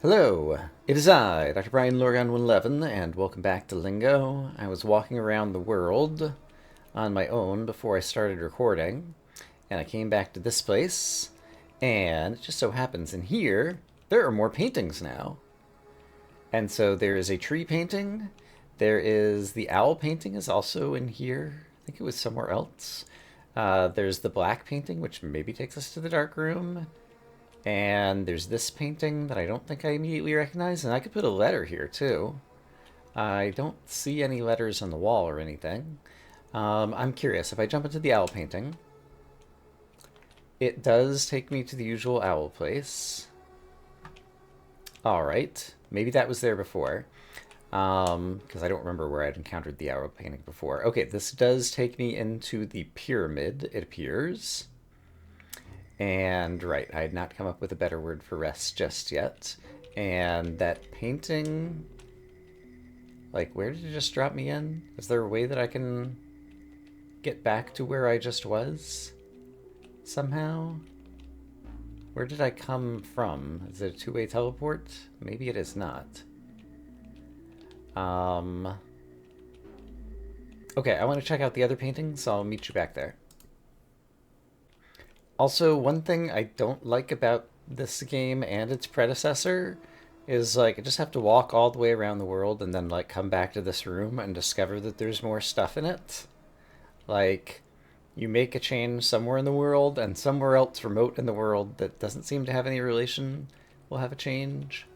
Hello, it is I, Dr. Brian Lorgan 111, and welcome back to Lingo. I was walking around the world on my own before I started recording, and I came back to this place, and it just so happens in here there are more paintings now. And so there is a tree painting, there is the owl painting is also in here. I think it was somewhere else. There's the black painting, which maybe takes us to the dark room. And there's this painting that I don't think I immediately recognize, and I could put a letter here too. I don't see any letters on the wall or anything. I'm curious, if I jump into the owl painting, it does take me to the usual owl place. Alright, maybe that was there before, because I don't remember where I'd encountered the owl painting before. Okay, this does take me into the pyramid, it appears. And right, I had not come up with a better word for rest just yet. And that painting, like, where did it just drop me in? Is there a way that I can get back to where I just was? Somehow? Where did I come from? Is it a two-way teleport? Maybe it is not. Okay, I want to check out the other paintings, so I'll meet you back there. Also, one thing I don't like about this game and its predecessor is like I just have to walk all the way around the world and then like come back to this room and discover that there's more stuff in it. Like you make a change somewhere in the world and somewhere else remote in the world that doesn't seem to have any relation will have a change.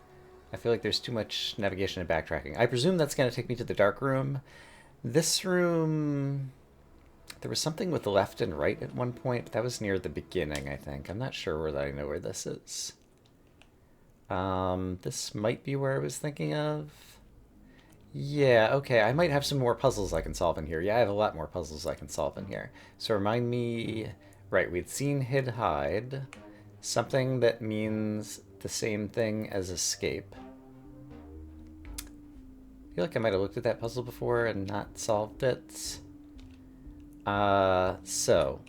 I feel like there's too much navigation and backtracking. I presume that's going to take me to the dark room. This room, there was something with the left and right at one point, but that was near the beginning, I think. I'm not sure whether I know where this is. This might be where I was thinking of. Yeah, okay, I might have some more puzzles I can solve in here. Yeah, I have a lot more puzzles I can solve in here. So remind me, right, we'd seen hid hide, something that means the same thing as escape. I feel like I might have looked at that puzzle before and not solved it. So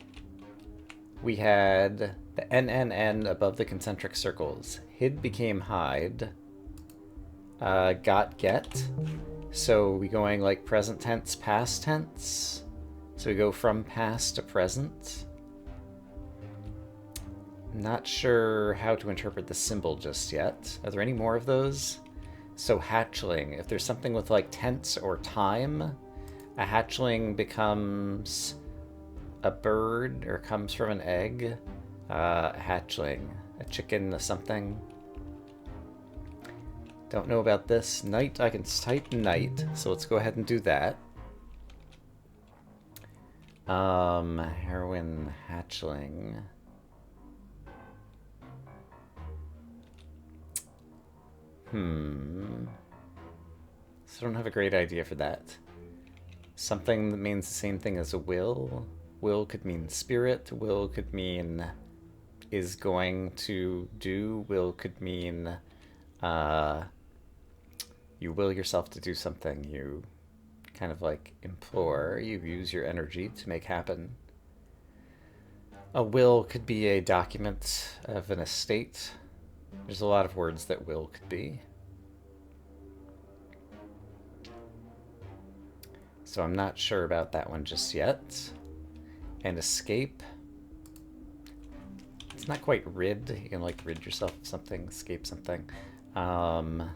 we had the NNN above the concentric circles. Hid became hide. Got get. So we going like present tense, past tense. So we go from past to present. Not sure how to interpret the symbol just yet. Are there any more of those? So hatchling, if there's something with like tense or time, a hatchling becomes a bird or comes from an egg. A hatchling, a chicken, a something. Don't know about this. Night, I can type night, so let's go ahead and do that. Heroin, hatchling. So I don't have a great idea for that. Something that means the same thing as a will. Will could mean spirit. Will could mean is going to do. Will could mean you will yourself to do something. You kind of like implore. You use your energy to make happen. A will could be a document of an estate. There's a lot of words that will could be. So I'm not sure about that one just yet. And escape. It's not quite rid. You can like rid yourself of something, escape something. I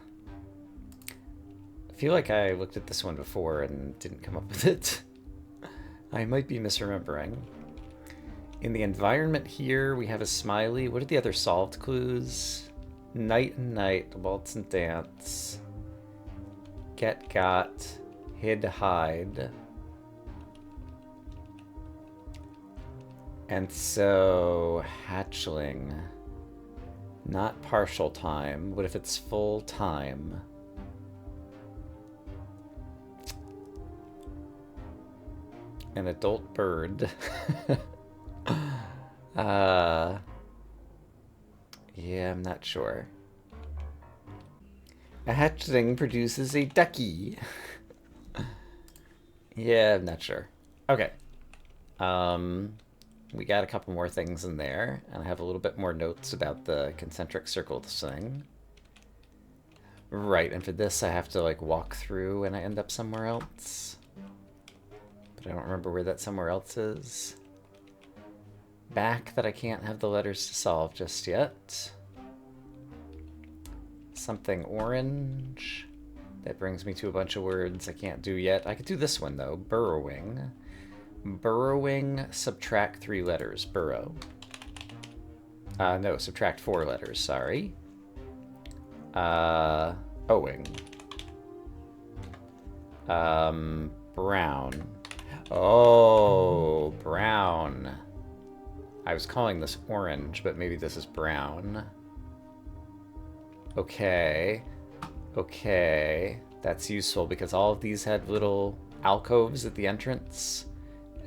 feel like I looked at this one before and didn't come up with it. I might be misremembering. In the environment here, we have a smiley. What are the other solved clues? Night and night, waltz and dance. Get got, hid hide. And so, hatchling. Not partial time. What if it's full time? An adult bird. Yeah, I'm not sure. A hatchling produces a ducky. Yeah, I'm not sure. Okay. We got a couple more things in there, and I have a little bit more notes about the concentric circle thing. Right, and for this I have to like walk through and I end up somewhere else. But I don't remember where that somewhere else is. Back that I can't have the letters to solve just yet. Something orange. That brings me to a bunch of words I can't do yet. I could do this one though. Burrowing. Burrowing, subtract 3 letters. Burrow. No, subtract 4 letters, sorry. Owing. Brown. Oh, brown. I was calling this orange, but maybe this is brown. Okay. Okay. That's useful because all of these had little alcoves at the entrance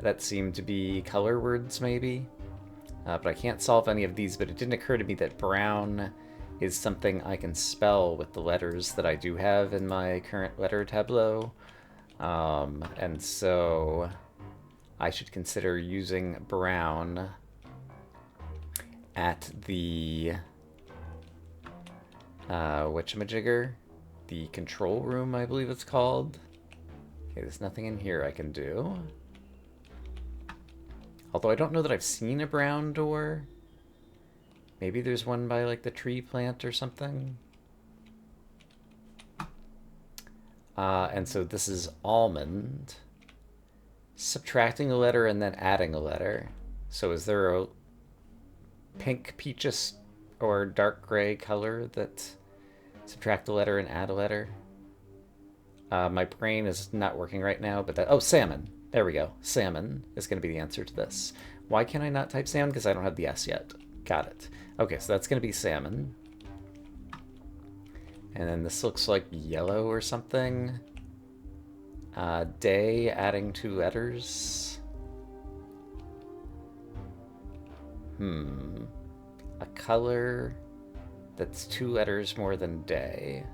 that seem to be color words, maybe. But I can't solve any of these, but it didn't occur to me that brown is something I can spell with the letters that I do have in my current letter tableau. And so I should consider using brown at the whatchamajigger? The control room, I believe it's called. Okay, there's nothing in here I can do. Although I don't know that I've seen a brown door. Maybe there's one by like the tree plant or something. And so this is almond. Subtracting a letter and then adding a letter. So is there a pink, peaches, or dark gray color that subtract a letter and add a letter? My brain is not working right now, but that... Oh, salmon. There we go. Salmon is going to be the answer to this. Why can I not type salmon? Because I don't have the S yet. Got it. Okay, so that's going to be salmon. And then this looks like yellow or something. Day, adding 2 letters. A color that's 2 letters more than day.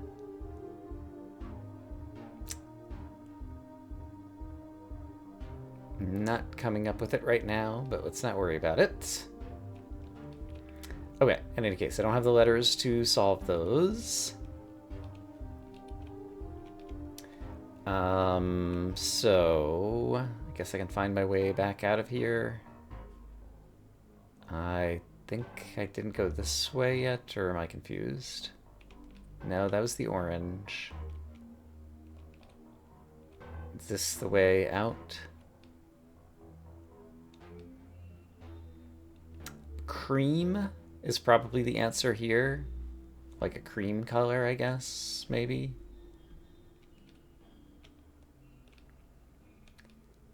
Not coming up with it right now, but let's not worry about it. Okay, in any case, I don't have the letters to solve those. So I guess I can find my way back out of here. I think I didn't go this way yet, or am I confused? No, that was the orange. Is this the way out? Cream is probably the answer here. Like a cream color, I guess, maybe.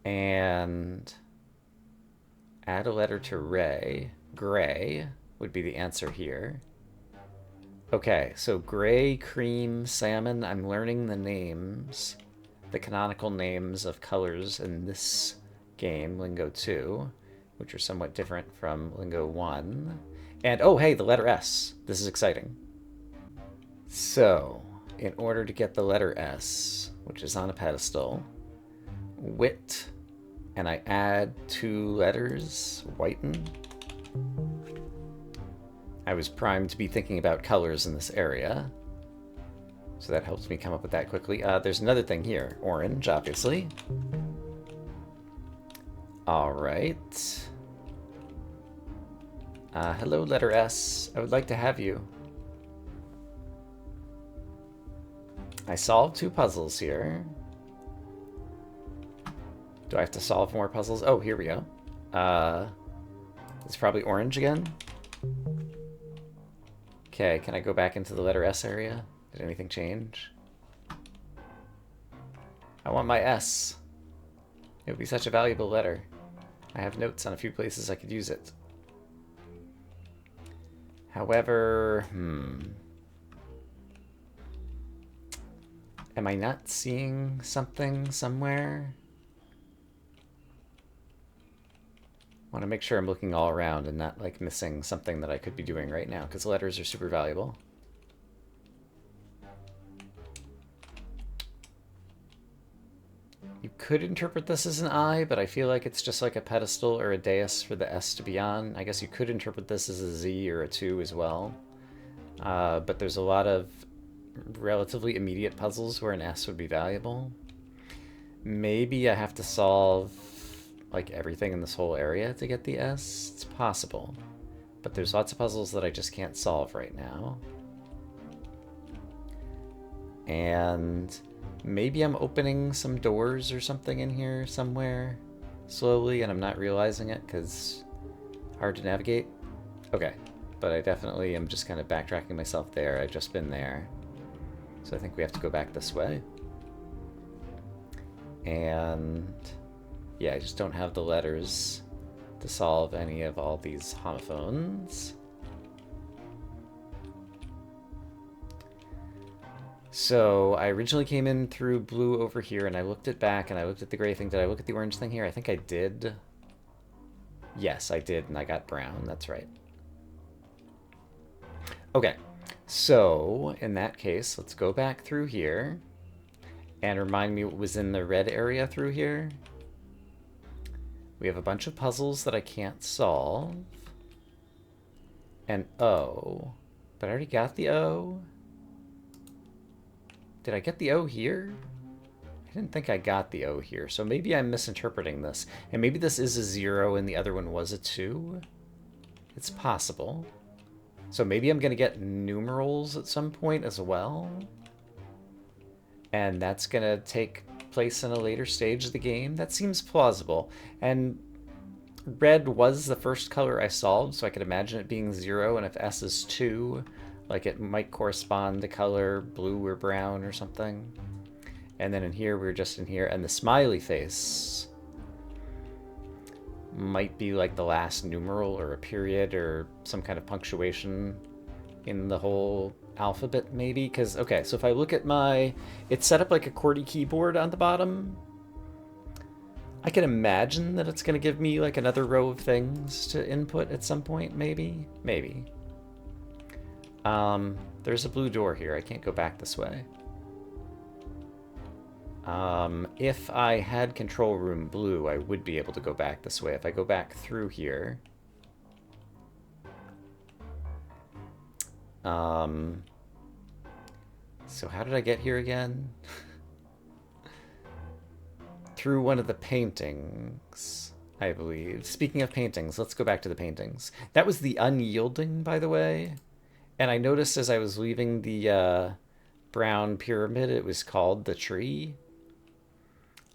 And add a letter to Ray. Gray would be the answer here. Okay, so gray, cream, salmon. I'm learning the names, the canonical names of colors in this game, Lingo 2, which are somewhat different from Lingo 1. And, oh, hey, the letter S. This is exciting. So, in order to get the letter S, which is on a pedestal, wit, and I add 2 letters, whiten. I was primed to be thinking about colors in this area, so that helps me come up with that quickly. There's another thing here, orange, obviously. All right. Hello, letter S. I would like to have you. I solved 2 puzzles here. Do I have to solve more puzzles? Oh, here we go. It's probably orange again. Okay, can I go back into the letter S area? Did anything change? I want my S. It would be such a valuable letter. I have notes on a few places I could use it. However, am I not seeing something somewhere? I want to make sure I'm looking all around and not like missing something that I could be doing right now, because letters are super valuable. You could interpret this as an I, but I feel like it's just like a pedestal or a dais for the S to be on. I guess you could interpret this as a Z or a 2 as well. But there's a lot of relatively immediate puzzles where an S would be valuable. Maybe I have to solve like everything in this whole area to get the S. It's possible. But there's lots of puzzles that I just can't solve right now. And maybe I'm opening some doors or something in here somewhere slowly and I'm not realizing it because hard to navigate. Okay, but I definitely am just kind of backtracking myself there. I've just been there. So I think we have to go back this way. And yeah, I just don't have the letters to solve any of all these homophones. So I originally came in through blue over here and I looked it back and I looked at the gray thing. Did I look at the orange thing here? I think I did. Yes, I did, and I got brown. That's right. Okay, so in that case, let's go back through here and remind me what was in the red area through here. We have a bunch of puzzles that I can't solve. And O. But I already got the O. Did I get the O here? I didn't think I got the O here, so maybe I'm misinterpreting this. And maybe this is a 0 and the other one was a 2. It's possible. So maybe I'm going to get numerals at some point as well. And that's going to take place in a later stage of the game. That seems plausible. And red was the first color I solved, so I could imagine it being 0, and if S is 2, like it might correspond to color blue or brown or something. And then in here, we're just in here, and the smiley face might be like the last numeral or a period or some kind of punctuation in the whole alphabet, maybe. Because, okay, so if I look at my, it's set up like a QWERTY keyboard on the bottom. I can imagine that it's going to give me like another row of things to input at some point, maybe. There's a blue door here. I can't go back this way. If I had control room blue, I would be able to go back this way. If I go back through here, so how did I get here again? Through one of the paintings, I believe. Speaking of paintings, let's go back to the paintings. That was the unyielding, by the way. And I noticed as I was leaving the brown pyramid, it was called the tree.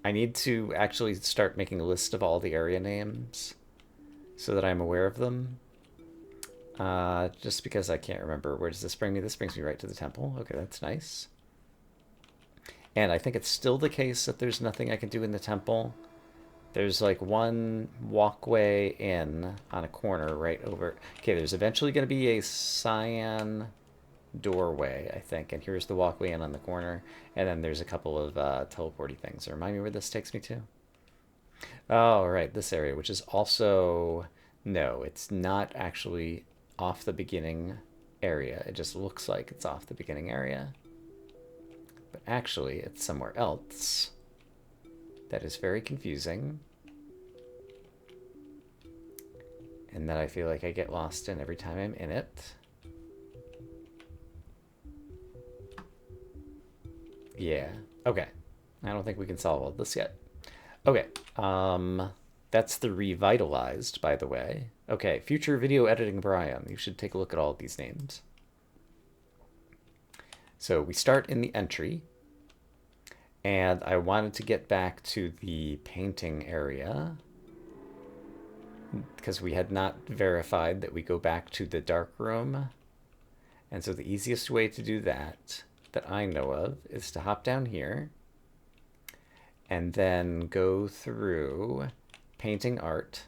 I need to actually start making a list of all the area names so that I'm aware of them. Just because I can't remember. Where does this bring me? This brings me right to the temple. Okay, that's nice. And I think it's still the case that there's nothing I can do in the temple. There's like one walkway in on a corner right over. Okay, there's eventually going to be a cyan doorway, I think. And here's the walkway in on the corner. And then there's a couple of teleporty things. So remind me where this takes me to. Oh, right, this area, which is also... No, it's not actually off the beginning area. It just looks like it's off the beginning area. But actually, it's somewhere else. That is very confusing. And that I feel like I get lost in every time I'm in it. Yeah, okay. I don't think we can solve all this yet. Okay, that's the revitalized, by the way. Okay, future video editing Brian. You should take a look at all of these names. So we start in the entry. And I wanted to get back to the painting area because we had not verified that we go back to the dark room. And so the easiest way to do that I know of is to hop down here and then go through painting art.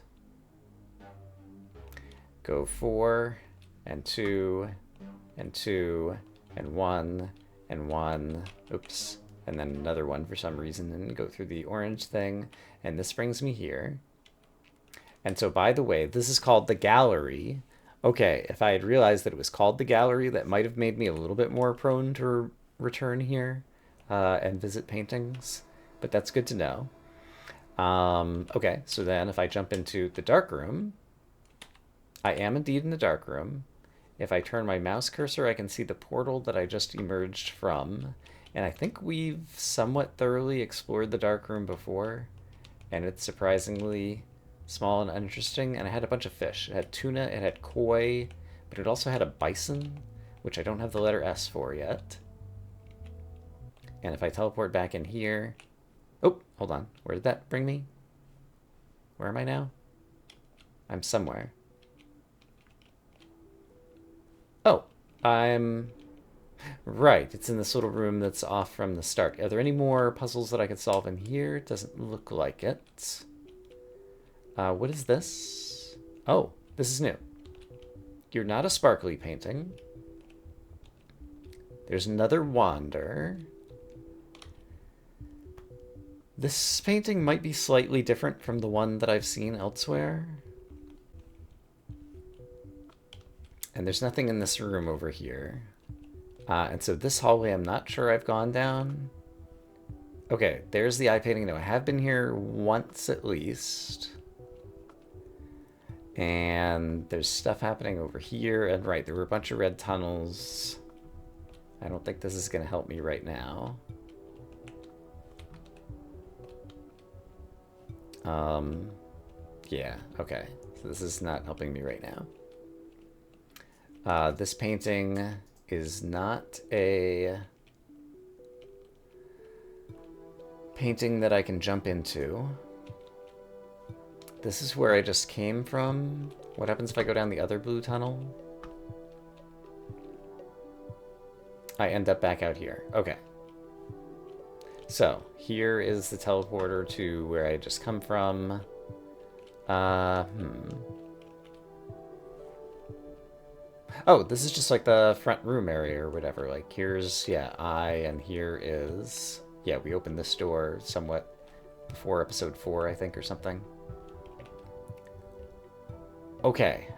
Go 4 and 2 and 2 and 1 and 1. Oops. And then another one for some reason, and go through the orange thing. And this brings me here. And so, by the way, this is called the gallery. Okay, if I had realized that it was called the gallery, that might have made me a little bit more prone to return here and visit paintings. But that's good to know. Okay, so then if I jump into the dark room, I am indeed in the dark room. If I turn my mouse cursor, I can see the portal that I just emerged from. And I think we've somewhat thoroughly explored the dark room before. And it's surprisingly small and uninteresting. And I had a bunch of fish. It had tuna, it had koi, but it also had a bison, which I don't have the letter S for yet. And if I teleport back in here... Oh, hold on. Where did that bring me? Where am I now? I'm somewhere. Oh, I'm... Right, it's in this little room that's off from the start. Are there any more puzzles that I could solve in here? It doesn't look like it. What is this? Oh, this is new. You're not a sparkly painting. There's another wander. This painting might be slightly different from the one that I've seen elsewhere. And there's nothing in this room over here. And so this hallway I'm not sure I've gone down. Okay, there's the eye painting. No, I have been here once at least. And there's stuff happening over here. And right, there were a bunch of red tunnels. I don't think this is going to help me right now. Yeah, okay. So this is not helping me right now. This painting is not a painting that I can jump into. This is where I just came from. What happens if I go down the other blue tunnel? I end up back out here. Okay. So, here is the teleporter to where I just come from. Oh, this is just like the front room area or whatever. Like, here's, yeah, and here is... Yeah, we opened this door somewhat before episode 4, I think, or something. Okay,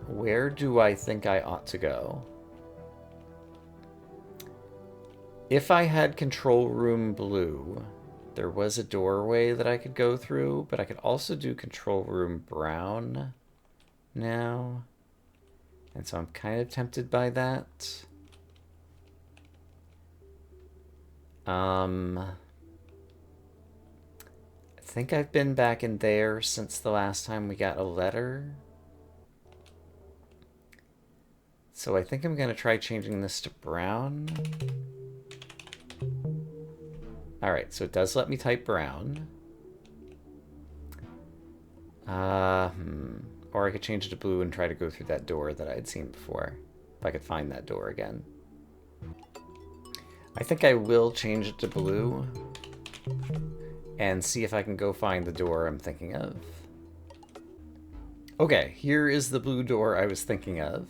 where do I think I ought to go? If I had control room blue, there was a doorway that I could go through, but I could also do control room brown now. And so I'm kind of tempted by that. I think I've been back in there since the last time we got a letter. So I think I'm going to try changing this to brown. Alright, so it does let me type brown. Or I could change it to blue and try to go through that door that I had seen before. If I could find that door again. I think I will change it to blue. And see if I can go find the door I'm thinking of. Okay, here is the blue door I was thinking of.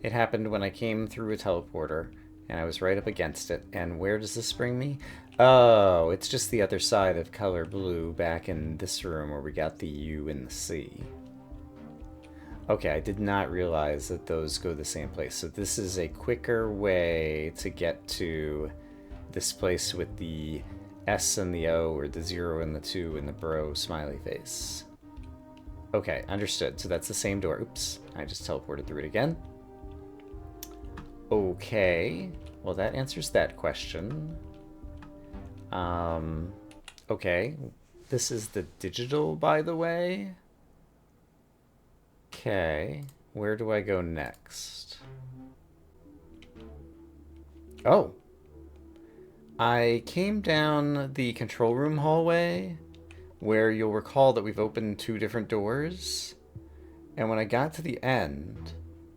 It happened when I came through a teleporter. And I was right up against it. And where does this bring me? Oh, it's just the other side of color blue back in this room where we got the U and the C. Okay, I did not realize that those go the same place. So this is a quicker way to get to this place with the S and the O, or the 0 and the 2 and the bro smiley face. Okay, understood. So that's the same door. Oops, I just teleported through it again. Okay, well that answers that question. Okay, this is the digital, by the way. Okay, where do I go next? Oh, I came down the control room hallway, where you'll recall that we've opened 2 different doors. And when I got to the end,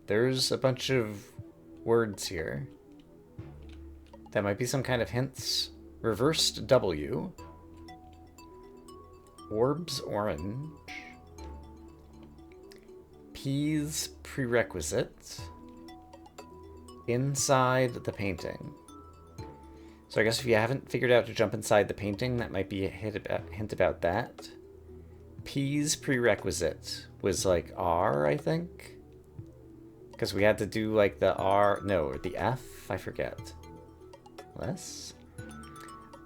there's a bunch of words here. That might be some kind of hints. Reversed W. Orbs orange. Peas prerequisite. Inside the painting. So I guess if you haven't figured out to jump inside the painting, that might be a hint about that. P's prerequisite was like R, I think. Because we had to do like the R, no, or the F, I forget. Less.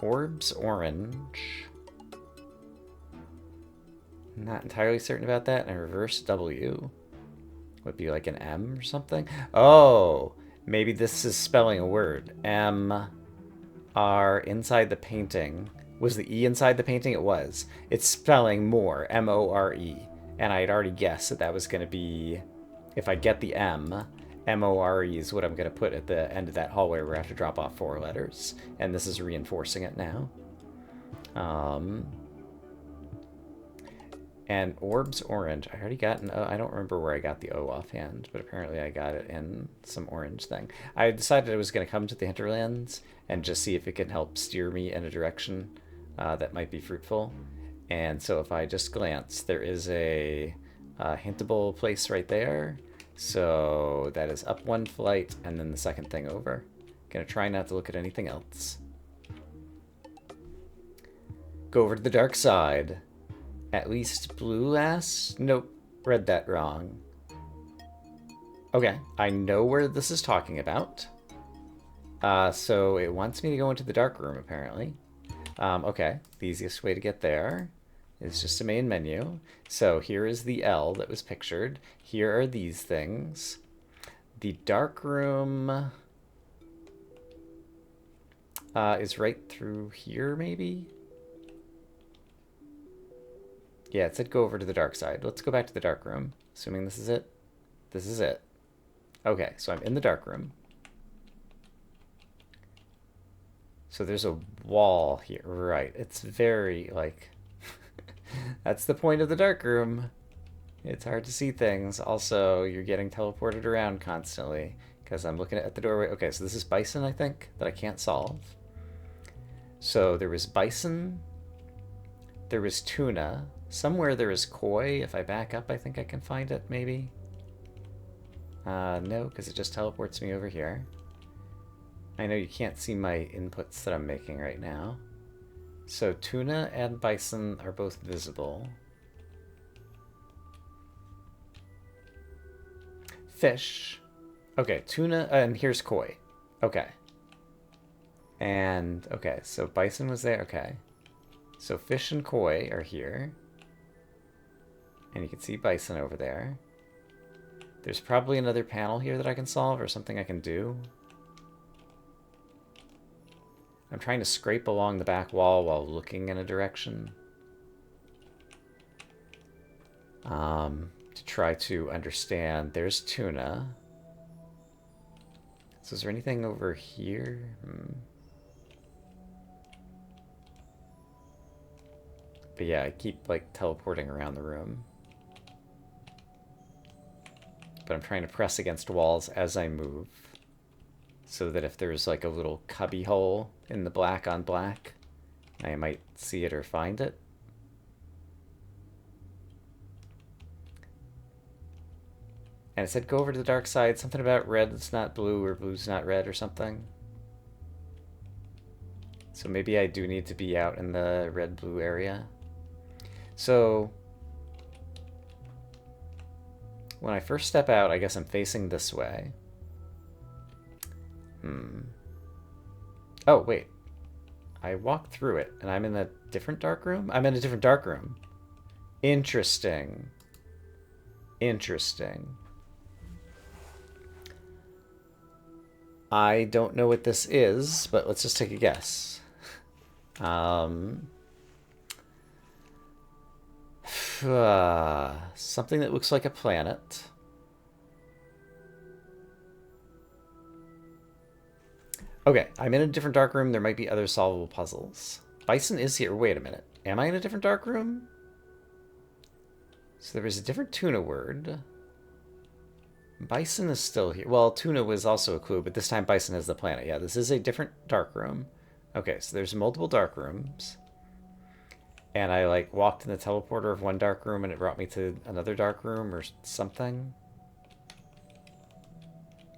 Orbs orange. Not entirely certain about that. And reverse W. would be like an M or something. Oh, maybe this is spelling a word. M R inside the painting. Was the E inside the painting? It was. It's spelling more. M-O-R-E. And I had already guessed that that was going to be, if I get the M, M-O-R-E is what I'm going to put at the end of that hallway where I have to drop off 4 letters. And this is reinforcing it now. And orbs orange. I already got an O. I don't remember where I got the O offhand, but apparently I got it in some orange thing. I decided I was going to come to the hinterlands and just see if it can help steer me in a direction that might be fruitful. And so if I just glance, there is a hintable place right there. So that is up 1 flight and then the second thing over. Gonna try not to look at anything else. Go over to the dark side. At least blue last? Nope, read that wrong. Okay, I know where this is talking about. So it wants me to go into the dark room, apparently. Okay, the easiest way to get there is just a main menu. So here is the L that was pictured. Here are these things. The dark room is right through here, maybe? Yeah, it said go over to the dark side. Let's go back to the dark room, assuming this is it. This is it. Okay, so I'm in the dark room. So there's a wall here. Right, it's very, like... That's the point of the dark room. It's hard to see things. Also, you're getting teleported around constantly, because I'm looking at the doorway. Okay, so this is bison, I think, that I can't solve. So there was bison. There was tuna. Somewhere there is koi. If I back up, I think I can find it, maybe. No, because it just teleports me over here. I know you can't see my inputs that I'm making right now. So tuna and bison are both visible. Fish. Okay, tuna, and here's koi. Okay. And, okay, so bison was there, okay. So fish and koi are here. And you can see bison over there. There's probably another panel here that I can solve or something I can do. I'm trying to scrape along the back wall while looking in a direction. To try to understand. There's tuna. So is there anything over here? But yeah, I keep like teleporting around the room. But I'm trying to press against walls as I move. So that if there's like a little cubby hole in the black on black, I might see it or find it. And it said go over to the dark side, something about red is not blue or blue's not red or something. So maybe I do need to be out in the red-blue area. So when I first step out, I guess I'm facing this way. Oh, wait. I walked through it, and I'm in a different dark room? I'm in a different dark room. Interesting. Interesting. I don't know what this is, but let's just take a guess. Something that looks like a planet. Okay, I'm in a different dark room. There might be other solvable puzzles. Bison is here. Wait a minute. Am I in a different dark room? So there was a different tuna word. Bison is still here. Well, tuna was also a clue, but this time bison is the planet. Yeah, this is a different dark room. Okay, so there's multiple dark rooms. And I like walked in the teleporter of one dark room and it brought me to another dark room or something.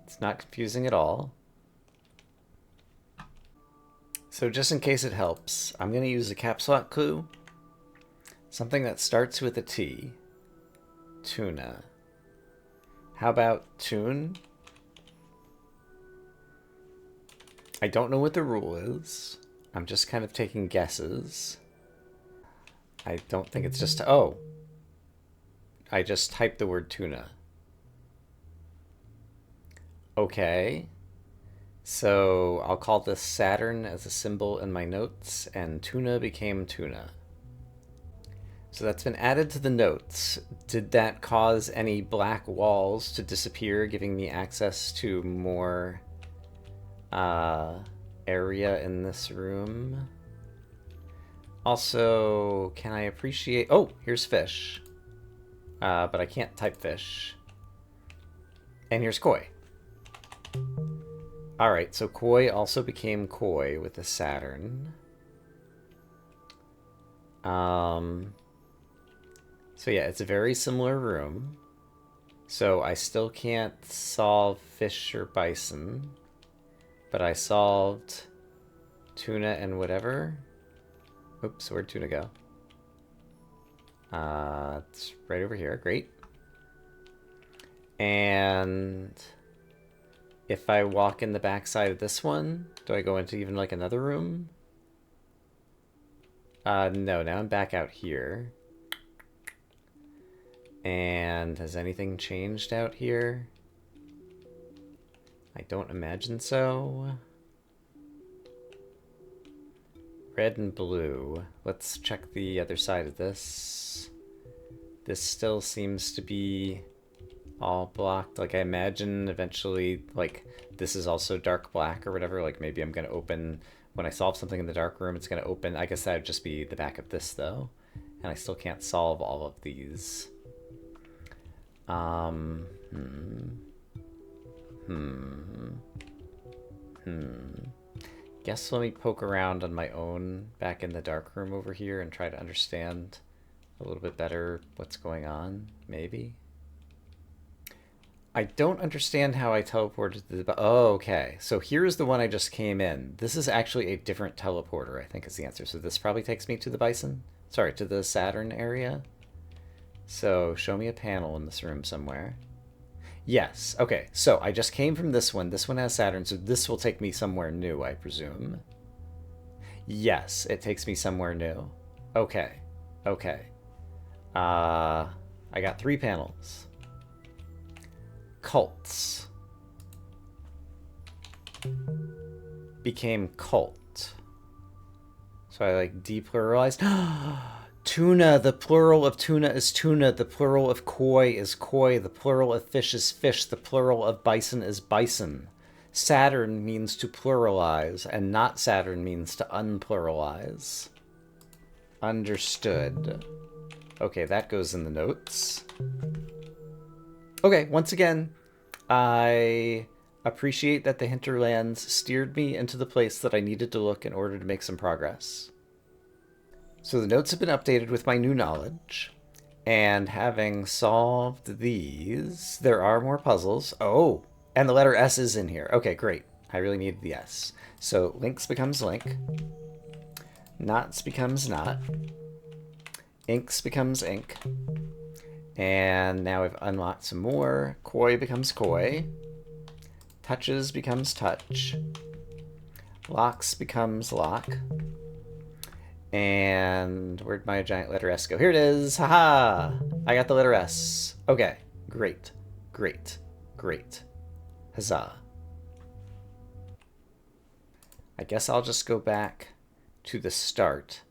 It's not confusing at all. So just in case it helps, I'm going to use a caps lock clue. Something that starts with a T. Tuna. How about tune? I don't know what the rule is. I'm just kind of taking guesses. I don't think it's just... Oh. I just typed the word tuna. Okay. So I'll call this Saturn as a symbol in my notes, and tuna became tuna. So that's been added to the notes. Did that cause any black walls to disappear, giving me access to more area in this room? Also, can I appreciate... Oh, here's fish. But I can't type fish. And here's koi. Alright, so koi also became koi with the Saturn. So yeah, it's a very similar room. So I still can't solve fish or bison. But I solved tuna and whatever. Oops, where'd tuna go? It's right over here. Great. And if I walk in the backside of this one, do I go into even like another room? No, now I'm back out here. And has anything changed out here? I don't imagine so. Red and blue. Let's check the other side of this. This still seems to be all blocked. Like, I imagine eventually, like, this is also dark black or whatever. Like, maybe I'm going to open... When I solve something in the dark room, it's going to open... I guess that would just be the back of this, though. And I still can't solve all of these. Guess let me poke around on my own back in the dark room over here and try to understand a little bit better what's going on, maybe. I don't understand how I teleported to the... Oh, okay. So here's the one I just came in. This is actually a different teleporter, I think is the answer. So this probably takes me to the bison. Sorry, to the Saturn area. So show me a panel in this room somewhere. Yes. Okay, so I just came from this one. This one has Saturn, so this will take me somewhere new, I presume. Yes, it takes me somewhere new. Okay. Okay. I got 3 panels. Cults. Became cult. So I like depluralized. Tuna, the plural of tuna is tuna, the plural of koi is koi, the plural of fish is fish, the plural of bison is bison. Saturn means to pluralize, and not Saturn means to unpluralize. Understood. Okay, that goes in the notes. Okay, once again, I appreciate that the hinterlands steered me into the place that I needed to look in order to make some progress. So the notes have been updated with my new knowledge, and having solved these, there are more puzzles. Oh, and the letter S is in here. Okay, great. I really needed the S. So links becomes link. Knots becomes knot. Inks becomes ink. And now we've unlocked some more. Koi becomes koi. Touches becomes touch. Locks becomes lock. And where'd my giant letter S go? Here it is! Haha! I got the letter S. Okay. Great. Great. Great. Huzzah. I guess I'll just go back to the start.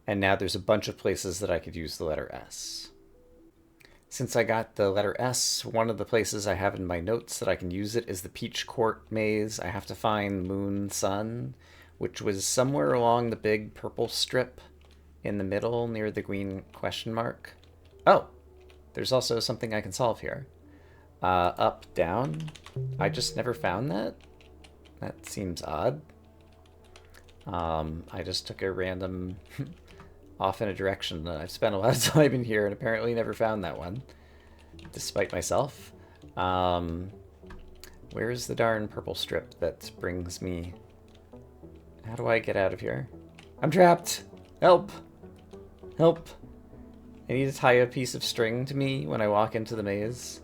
And now there's a bunch of places that I could use the letter S. Since I got the letter S, one of the places I have in my notes that I can use it is the Peach Court maze. I have to find Moon Sun, which was somewhere along the big purple strip in the middle near the green question mark. Oh, there's also something I can solve here. Up, down. I just never found that. That seems odd. I just took a random off in a direction, and I've spent a lot of time in here and apparently never found that one, despite myself. Where's the darn purple strip that brings me... How do I get out of here? I'm trapped! Help! Help! I need to tie a piece of string to me when I walk into the maze.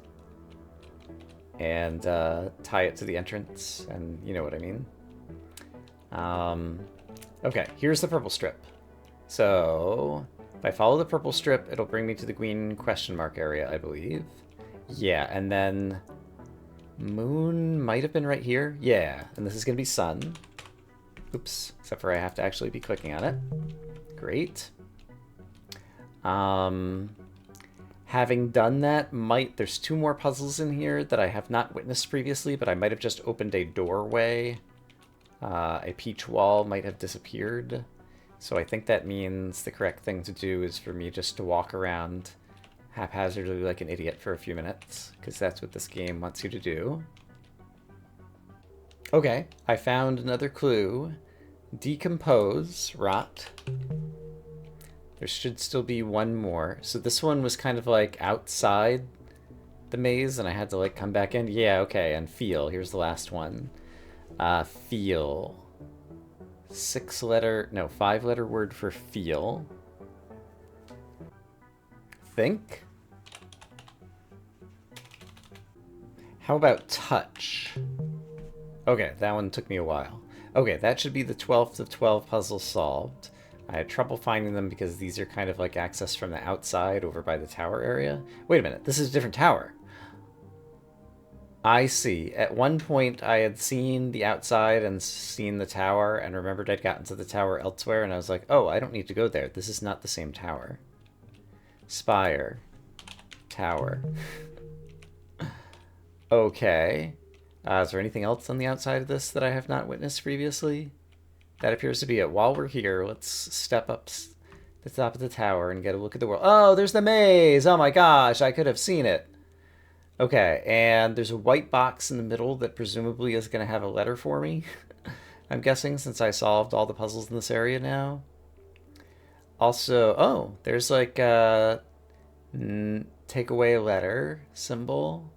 And tie it to the entrance, and you know what I mean. Okay, here's the purple strip. So, if I follow the purple strip, it'll bring me to the green question mark area, I believe. Yeah, and then Moon might have been right here. Yeah, and this is going to be sun. Oops, except for I have to actually be clicking on it. Great. Having done that, there's 2 more puzzles in here that I have not witnessed previously, but I might have just opened a doorway. A peach wall might have disappeared. So I think that means the correct thing to do is for me just to walk around haphazardly like an idiot for a few minutes, because that's what this game wants you to do. Okay, I found another clue. Decompose, rot. There should still be one more. So this one was kind of like outside the maze and I had to like come back in. Yeah, okay, and feel. Here's the last one. Feel. 5-letter word for feel. Think. How about touch? Okay, that one took me a while. Okay, that should be the 12th of 12 puzzles solved. I had trouble finding them because these are kind of like access from the outside over by the tower area. Wait a minute, this is a different tower. I see. At one point, I had seen the outside and seen the tower and remembered I'd gotten to the tower elsewhere, and I was like, oh, I don't need to go there. This is not the same tower. Spire. Tower. Okay. Is there anything else on the outside of this that I have not witnessed previously? That appears to be it. While we're here, let's step up to the top of the tower and get a look at the world. Oh, there's the maze! Oh my gosh, I could have seen it. Okay, and there's a white box in the middle that presumably is going to have a letter for me. I'm guessing, since I solved all the puzzles in this area now. Also, oh, there's like a take away a letter symbol.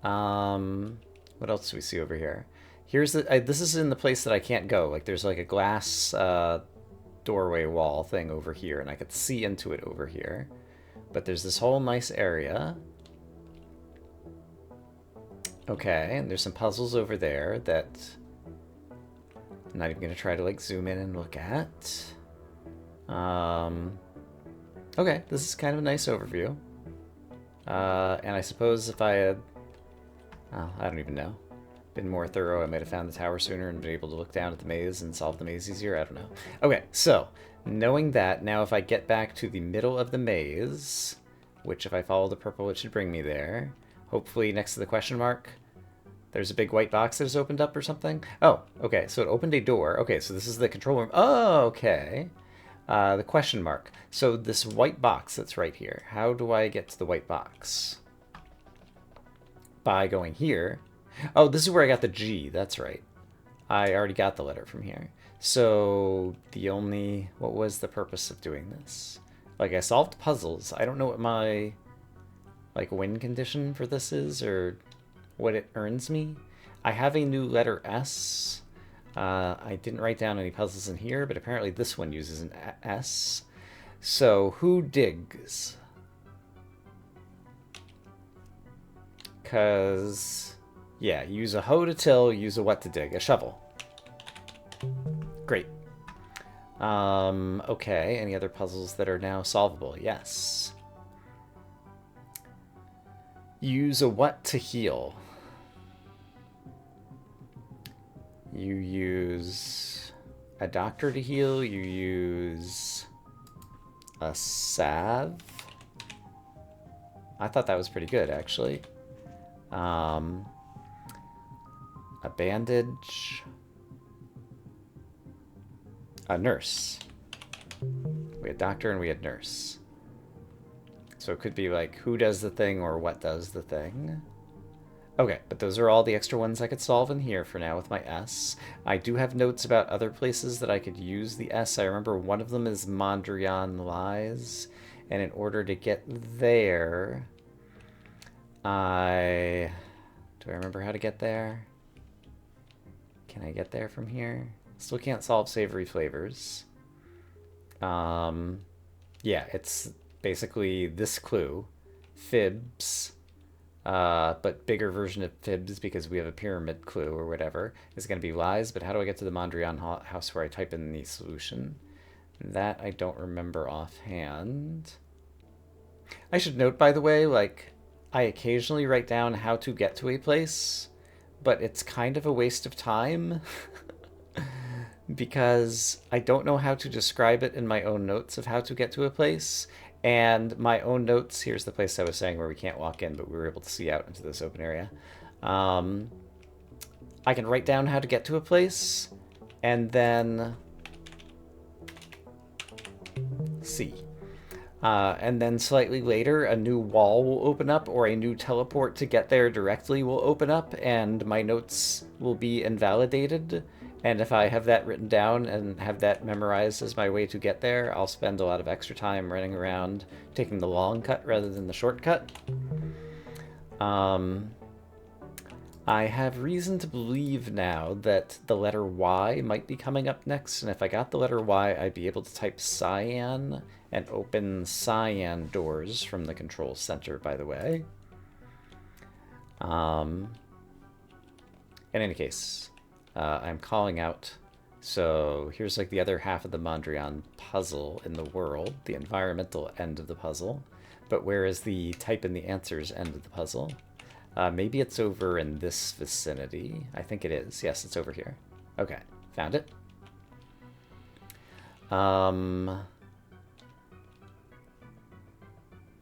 What else do we see over here? Here's this is in the place that I can't go. Like there's like a glass doorway wall thing over here, and I could see into it over here. But there's this whole nice area. Okay, and there's some puzzles over there that I'm not even gonna try to like zoom in and look at. Okay, this is kind of a nice overview. And I suppose if I had, I don't even know, been more thorough, I might have found the tower sooner and been able to look down at the maze and solve the maze easier. I don't know. Okay, so knowing that, now if I get back to the middle of the maze, which if I follow the purple, it should bring me there. Hopefully next to the question mark, there's a big white box that has opened up or something. Oh, okay, so it opened a door. Okay, so this is the control room. Oh, okay. The question mark. So this white box that's right here, how do I get to the white box? By going here. Oh, this is where I got the G, that's right. I already got the letter from here. So what was the purpose of doing this? Like I solved puzzles. I don't know what my like win condition for this is or what it earns me. I have a new letter S. I didn't write down any puzzles in here, but apparently this one uses an S. So who digs? Because, yeah, use a hoe to till, use a what to dig, a shovel. Great. Okay, any other puzzles that are now solvable? Yes. Use a what to heal. You use a doctor to heal, you use a salve. I thought that was pretty good, actually. A bandage. A nurse. We had doctor and we had nurse. So it could be like who does the thing or what does the thing. Okay, but those are all the extra ones I could solve in here for now with my S. I do have notes about other places that I could use the S. I remember one of them is Mondrian Lies, and in order to get there, do I remember how to get there? Can I get there from here? Still can't solve savory flavors. Yeah, it's basically this clue, fibs. But bigger version of fibs because we have a pyramid clue or whatever is going to be lies. But how do I get to the Mondrian house where I type in the solution? That I don't remember offhand. I should note, by the way, like, I occasionally write down how to get to a place, but it's kind of a waste of time because I don't know how to describe it in my own notes of how to get to a place. And my own notes, here's the place I was saying where we can't walk in, but we were able to see out into this open area. I can write down how to get to a place, and then see. And then slightly later, a new wall will open up, or a new teleport to get there directly will open up, and my notes will be invalidated. And if I have that written down and have that memorized as my way to get there, I'll spend a lot of extra time running around taking the long cut rather than the shortcut. I have reason to believe now that the letter Y might be coming up next, and if I got the letter Y, I'd be able to type cyan and open cyan doors from the control center, by the way. In any case, I'm calling out. So here's like the other half of the Mondrian puzzle in the world, the environmental end of the puzzle. But where is the type in the answers end of the puzzle? Maybe it's over in this vicinity. I think it is. Yes, it's over here. Okay, found it.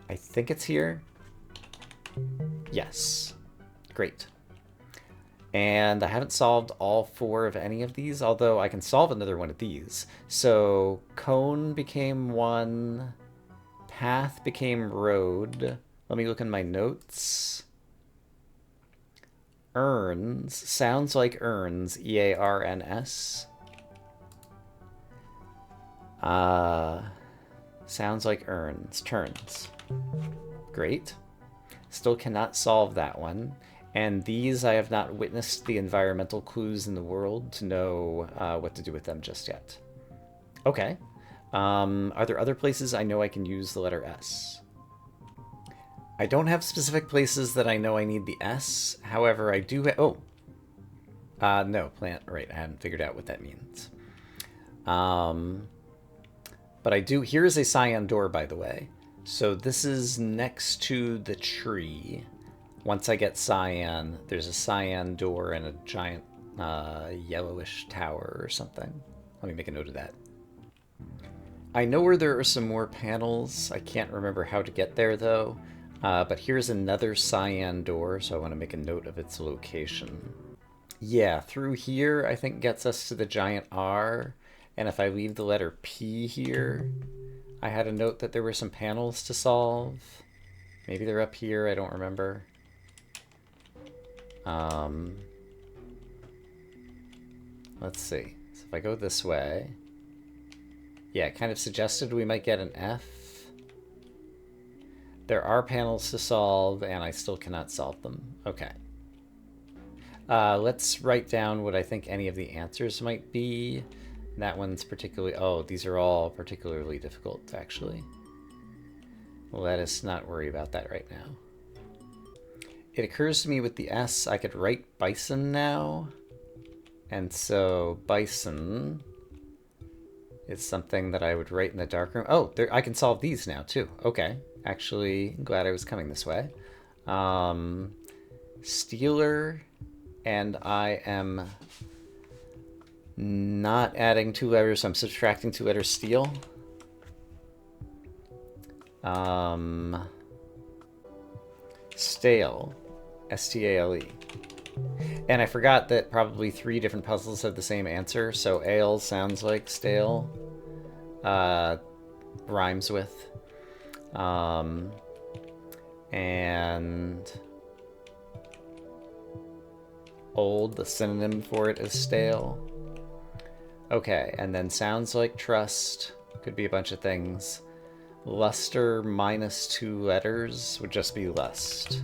I think it's here. Yes. Great. And I haven't solved all 4 of any of these, although I can solve another one of these. So cone became 1, path became road. Let me look in my notes. Urns sounds like urns, E-A-R-N-S. Sounds like urns, turns. Great. Still cannot solve that one. And these, I have not witnessed the environmental clues in the world to know what to do with them just yet. Okay. Are there other places I know I can use the letter S? I don't have specific places that I know I need the S. However, I do have... Oh. No, plant. Right, I hadn't figured out what that means. But I do... Here is a cyan door, by the way. So this is next to the tree. Once I get cyan, there's a cyan door and a giant yellowish tower or something. Let me make a note of that. I know where there are some more panels. I can't remember how to get there, though. But here's another cyan door, so I want to make a note of its location. Yeah, through here, I think gets us to the giant R. And if I leave the letter P here, I had a note that there were some panels to solve. Maybe they're up here, I don't remember. Let's see. So if I go this way... Yeah, it kind of suggested we might get an F. There are panels to solve, and I still cannot solve them. Okay. Let's write down what I think any of the answers might be. That one's particularly... Oh, these are all particularly difficult, actually. Let us not worry about that right now. It occurs to me with the S, I could write bison now. And so bison is something that I would write in the darkroom. Oh, there, I can solve these now, too. Okay. Actually, glad I was coming this way. Steeler, and I am not adding 2 letters, so I'm subtracting 2 letters steel. Stale, S-T-A-L-E. And I forgot that probably 3 different puzzles have the same answer, so ale sounds like stale. Rhymes with. And old, the synonym for it is stale. Okay, and then sounds like trust. Could be a bunch of things. Luster minus 2 letters would just be lust.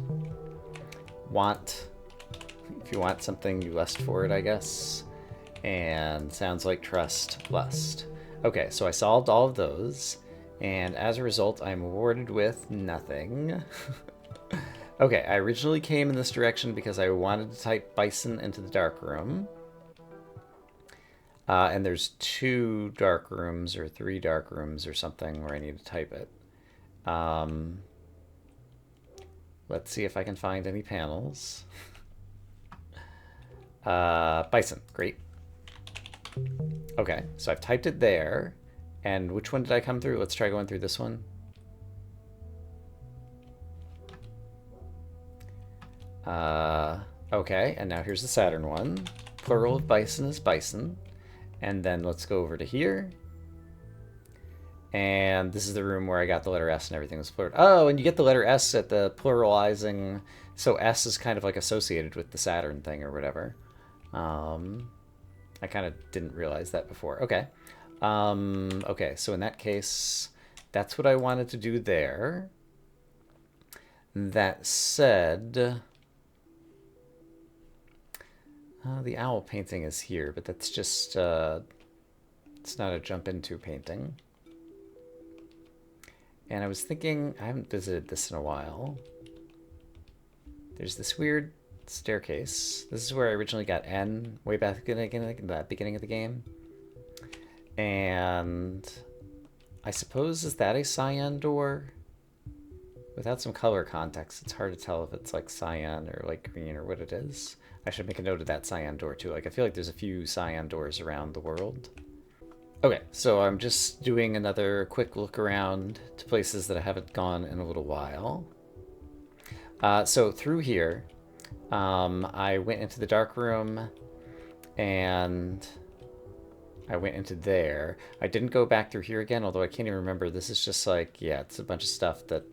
Want. If you want something, you lust for it, I guess. And sounds like trust, lust. Okay, so I solved all of those. And as a result, I'm awarded with nothing. Okay, I originally came in this direction because I wanted to type bison into the dark room. And there's 2 dark rooms or 3 dark rooms or something where I need to type it. Let's see if I can find any panels. Bison, great. Okay, so I've typed it there. And which one did I come through? Let's try going through this one. Okay, and now here's the Saturn one. Plural of bison is bison. And then let's go over to here. And this is the room where I got the letter S and everything was plural. Oh, and you get the letter S at the pluralizing. So S is kind of like associated with the Saturn thing or whatever. I kind of didn't realize that before. Okay. Okay, so in that case, that's what I wanted to do there. That said, the owl painting is here, but that's just, it's not a jump into painting. And I was thinking, I haven't visited this in a while. There's this weird staircase. This is where I originally got N way back in the beginning of the game. And I suppose, is that a cyan door? Without some color context, it's hard to tell if it's like cyan or like green or what it is. I should make a note of that cyan door too. Like, I feel like there's a few cyan doors around the world. Okay, so I'm just doing another quick look around to places that I haven't gone in a little while. So through here, I went into the dark room and I went into there. I didn't go back through here again, although I can't even remember. This is just like, yeah, it's a bunch of stuff that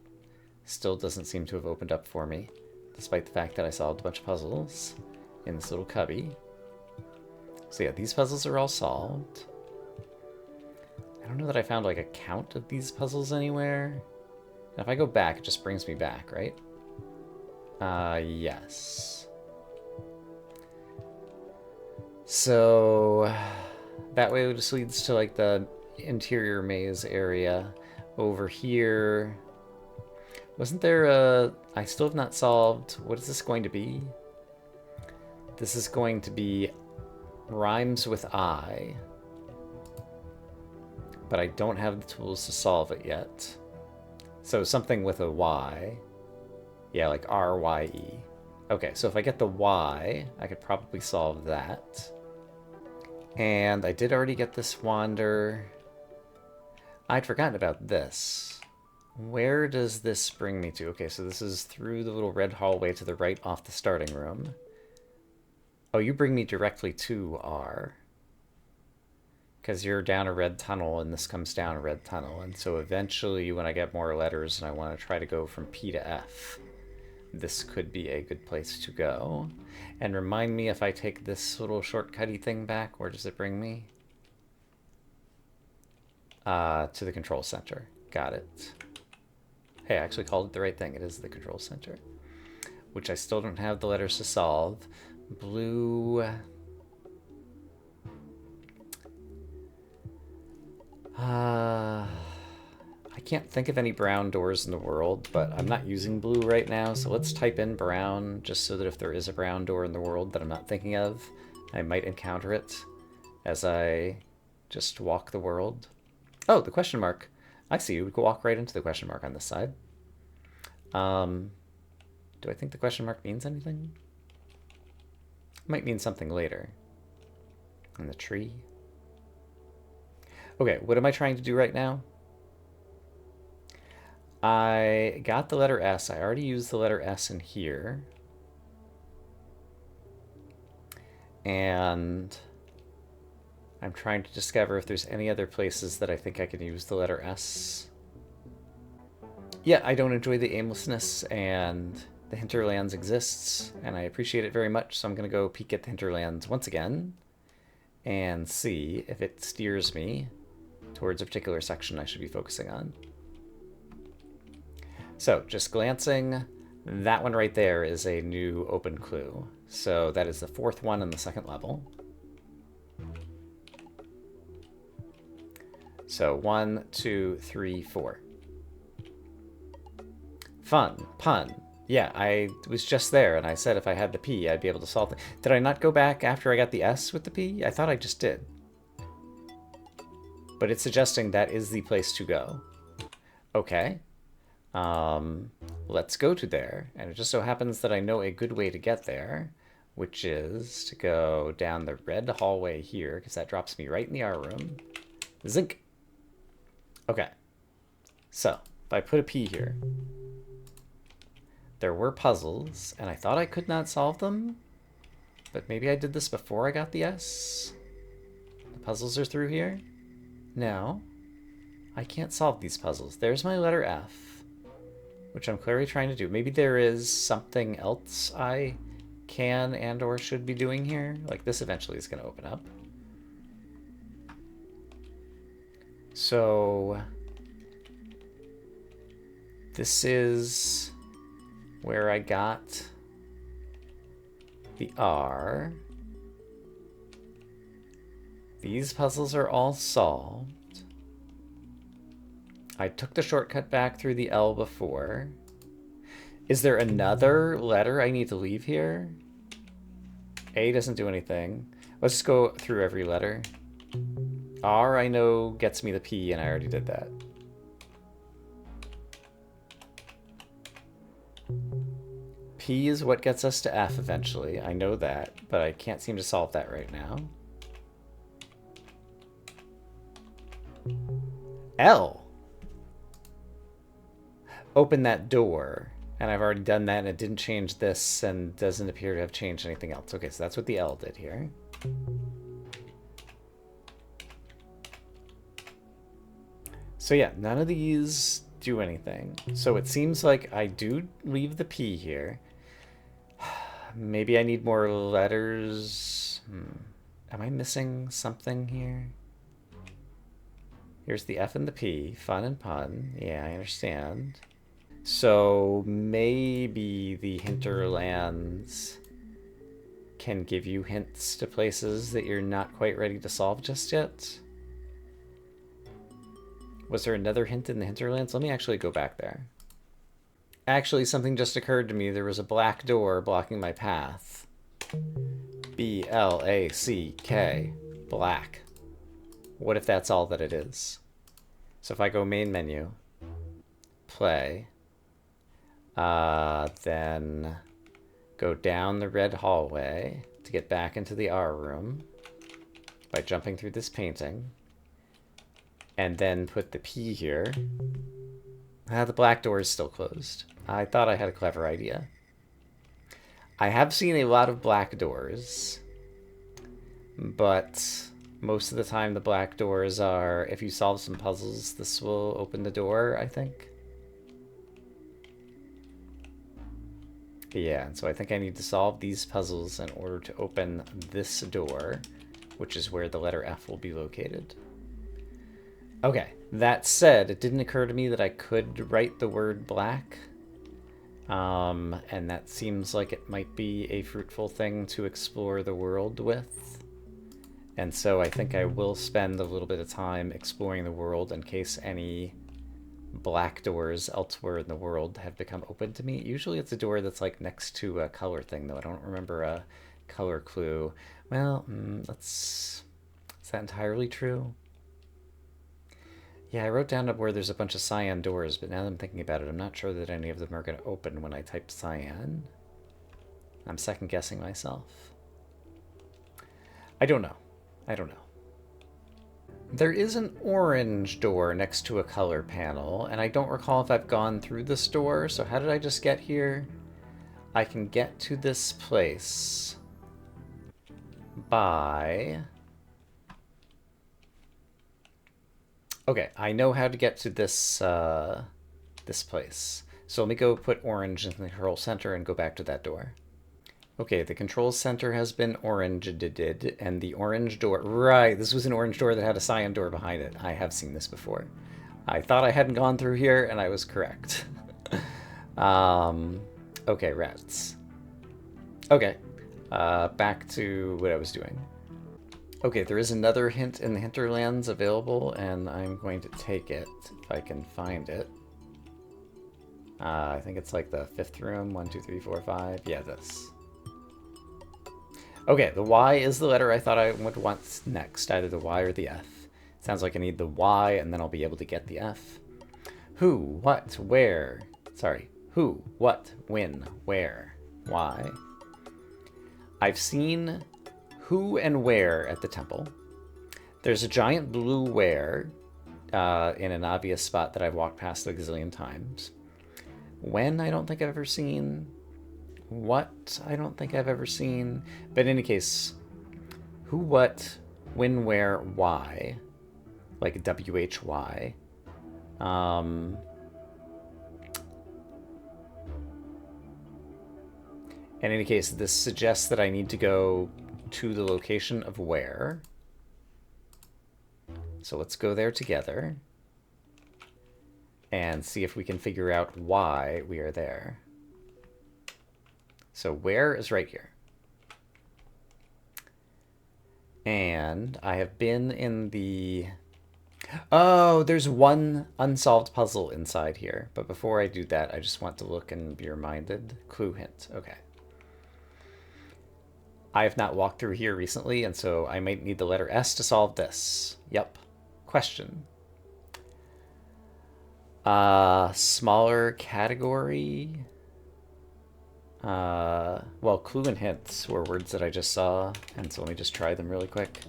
still doesn't seem to have opened up for me, despite the fact that I solved a bunch of puzzles in this little cubby. So yeah, these puzzles are all solved. I don't know that I found like a count of these puzzles anywhere. And if I go back, it just brings me back, right? Yes. So that way it just leads to like the interior maze area over here. Wasn't there a... I still have not solved... What is this going to be? This is going to be rhymes with I. But I don't have the tools to solve it yet. So something with a Y. Yeah, like R-Y-E. Okay, so if I get the Y, I could probably solve that. And I did already get this wander. I'd forgotten about this. Where does this bring me to? Okay, so this is through the little red hallway to the right off the starting room. Oh, you bring me directly to R. Because you're down a red tunnel and this comes down a red tunnel. And so eventually when I get more letters and I want to try to go from P to F, this could be a good place to go. And remind me, if I take this little shortcutty thing back, where does it bring me? To the control center. Got it. Hey, I actually called it the right thing. It is the control center. Which I still don't have the letters to solve. Blue... I can't think of any brown doors in the world, but I'm not using blue right now, so let's type in brown, just so that if there is a brown door in the world that I'm not thinking of, I might encounter it as I just walk the world. Oh, the question mark. I see. We could walk right into the question mark on this side. Do I think the question mark means anything? It might mean something later. And the tree. Okay, what am I trying to do right now? I got the letter S. I already used the letter S in here. And I'm trying to discover if there's any other places that I think I can use the letter S. Yeah, I don't enjoy the aimlessness, and the hinterlands exists, and I appreciate it very much, so I'm going to go peek at the hinterlands once again and see if it steers me towards a particular section I should be focusing on. So, just glancing, that one right there is a new open clue. So that is the fourth one in the second level. So 1, 2, 3, 4. Fun. Pun. Yeah, I was just there, and I said if I had the P, I'd be able to solve it. Did I not go back after I got the S with the P? I thought I just did. But it's suggesting that is the place to go. Okay. Let's go to there. And it just so happens that I know a good way to get there, which is to go down the red hallway here, because that drops me right in the R room. Zinc. Okay. So, if I put a P here, there were puzzles, and I thought I could not solve them, but maybe I did this before I got the S. The puzzles are through here? No. I can't solve these puzzles. There's my letter F, which I'm clearly trying to do. Maybe there is something else I can and or should be doing here. Like this eventually is going to open up. So this is where I got the R. These puzzles are all solved. I took the shortcut back through the L before. Is there another letter I need to leave here? A doesn't do anything. Let's just go through every letter. R, I know, gets me the P, and I already did that. P is what gets us to F eventually. I know that, but I can't seem to solve that right now. L. Open that door. And I've already done that, and it didn't change this, and doesn't appear to have changed anything else. Okay, so that's what the L did here. So yeah, none of these do anything. So it seems like I do leave the P here. Maybe I need more letters. Am I missing something here? Here's the F and the P. Fun and pun. Yeah, I understand. So maybe the hinterlands can give you hints to places that you're not quite ready to solve just yet. Was there another hint in the hinterlands? Let me actually go back there. Actually, something just occurred to me. There was a black door blocking my path. B-L-A-C-K. Black. What if that's all that it is? So if I go main menu, play, then go down the red hallway to get back into the R room by jumping through this painting, and then put the P here. The black door is still closed. I thought I had a clever idea. I have seen a lot of black doors, but most of the time the black doors are, if you solve some puzzles, this will open the door, I think. Yeah, and so I think I need to solve these puzzles in order to open this door, which is where the letter F will be located. Okay, that said, it didn't occur to me that I could write the word black. And that seems like it might be a fruitful thing to explore the world with. And so I think I will spend a little bit of time exploring the world in case any black doors elsewhere in the world have become open to me. Usually it's a door that's like next to a color thing, though. I don't remember a color clue. Well, is that entirely true? Yeah, I wrote down up where there's a bunch of cyan doors, but now that I'm thinking about it, I'm not sure that any of them are going to open when I type cyan. I'm second guessing myself. I don't know. I don't know. There is an orange door next to a color panel, and I don't recall if I've gone through this door, so how did I just get here? I can get to this place by... Okay, I know how to get to this this place. So let me go put orange in the control center and go back to that door. Okay, the control center has been orange-did, and the orange door... Right, this was an orange door that had a cyan door behind it. I have seen this before. I thought I hadn't gone through here, and I was correct. Okay, rats. Okay, back to what I was doing. Okay, there is another hint in the hinterlands available, and I'm going to take it if I can find it. I think it's like the 5th room. 1, 2, 3, 4, 5. Yeah, this. Okay, the Y is the letter I thought I would want next, either the Y or the F. It sounds like I need the Y, and then I'll be able to get the F. Who, what, where. Sorry. Who, what, when, where, why. I've seen who and where at the temple. There's a giant blue where in an obvious spot that I've walked past a gazillion times. When, I don't think I've ever seen. What, I don't think I've ever seen. But in any case, who, what, when, where, why. Like WHY. In any case, this suggests that I need to go to the location of where. So let's go there together and see if we can figure out why we are there. So where is right here. And I have been in the... Oh, there's one unsolved puzzle inside here. But before I do that, I just want to look and be reminded. Clue hint. Okay. I have not walked through here recently, and so I might need the letter S to solve this. Yep. Question. Smaller category. Well, clue and hints were words that I just saw, and so let me just try them really quick.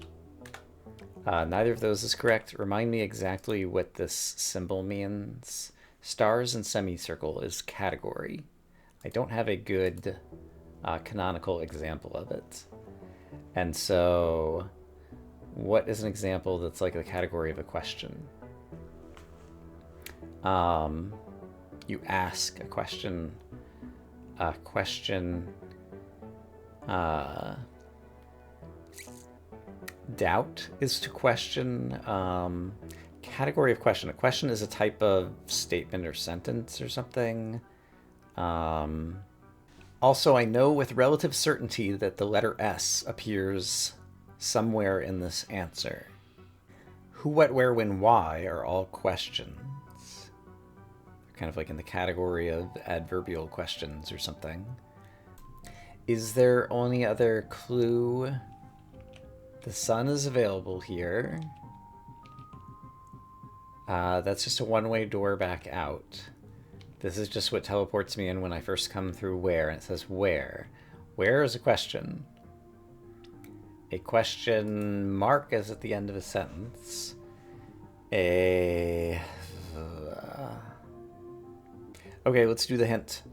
Neither of those is correct. Remind me exactly what this symbol means. Stars and semicircle is category. I don't have a good canonical example of it. And so, what is an example that's like the category of a question? You ask a question. Doubt is to question. Category of question. A question is a type of statement or sentence or something. Also, I know with relative certainty that the letter S appears somewhere in this answer. Who, what, where, when, why are all questions. They're kind of like in the category of adverbial questions or something. Is there any other clue? The sun is available here. That's just a one-way door back out. This is just what teleports me in when I first come through where, and it says where. Where is a question. A question mark is at the end of a sentence. Okay, let's do the hint.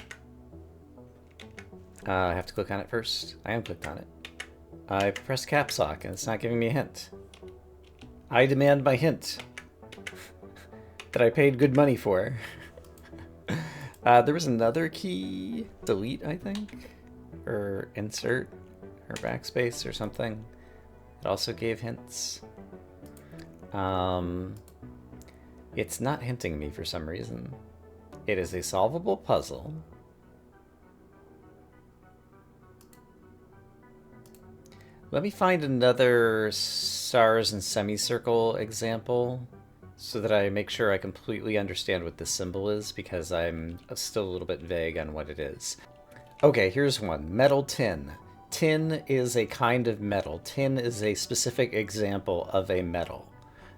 I have to click on it first. I am clicked on it. I pressed caps lock and it's not giving me a hint. I demand my hint that I paid good money for. There was another key, delete, I think, or insert, or backspace or something. It also gave hints. It's not hinting me for some reason. It is a solvable puzzle. Let me find another stars and semicircle example so that I make sure I completely understand what this symbol is, because I'm still a little bit vague on what it is. Okay, here's one. Metal tin. Tin is a kind of metal. Tin is a specific example of a metal.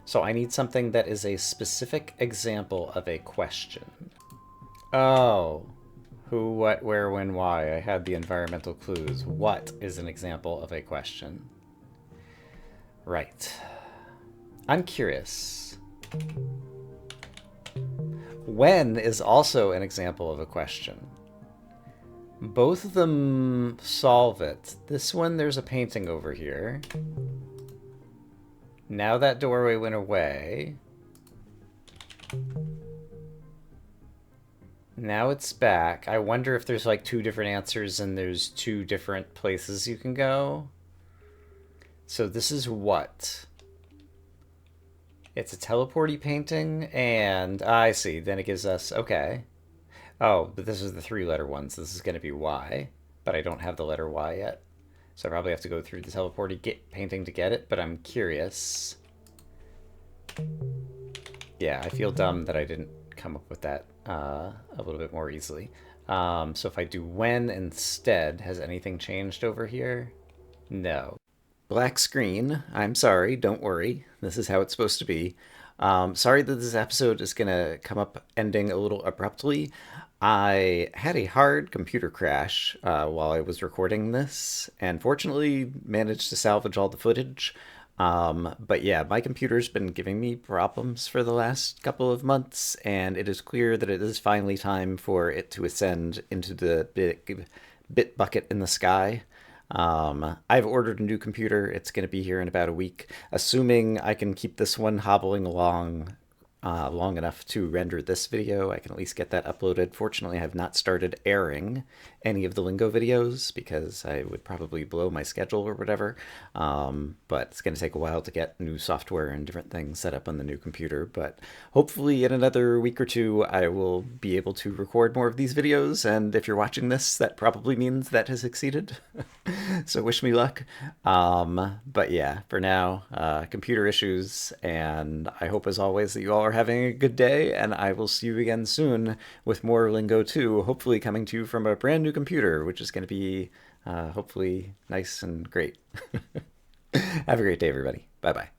So I need something that is a specific example of a question. Oh. Who, what, where, when, why. I had the environmental clues. What is an example of a question? Right. I'm curious. When is also an example of a question. Both of them solve it. This one, there's a painting over here. Now that doorway went away. Now it's back. I wonder if there's like two different answers and there's two different places you can go. So this is what? It's a teleporty painting, and I see. Then it gives us, okay. Oh, but this is the three-letter one, so this is going to be Y. But I don't have the letter Y yet. So I probably have to go through the teleporty painting to get it, but I'm curious. Yeah, I feel dumb that I didn't come up with that a little bit more easily. So if I do when instead, has anything changed over here? No. Black screen. I'm sorry, don't worry. This is how it's supposed to be. Sorry that this episode is going to come up ending a little abruptly. I had a hard computer crash while I was recording this, and fortunately managed to salvage all the footage. But yeah, my computer's been giving me problems for the last couple of months, and it is clear that it is finally time for it to ascend into the bit bucket in the sky. I've ordered a new computer. It's going to be here in about a week, assuming I can keep this one hobbling along long enough to render this video. I can at least get that uploaded. Fortunately, I have not started airing any of the Lingo videos because I would probably blow my schedule or whatever. But it's going to take a while to get new software and different things set up on the new computer. But hopefully in another week or two, I will be able to record more of these videos. And if you're watching this, that probably means that has succeeded. So wish me luck. But yeah, for now, computer issues. And I hope as always that you all are having a good day. And I will see you again soon with more Lingo 2, hopefully coming to you from a brand new computer, which is going to be hopefully nice and great. Have a great day, everybody. Bye bye.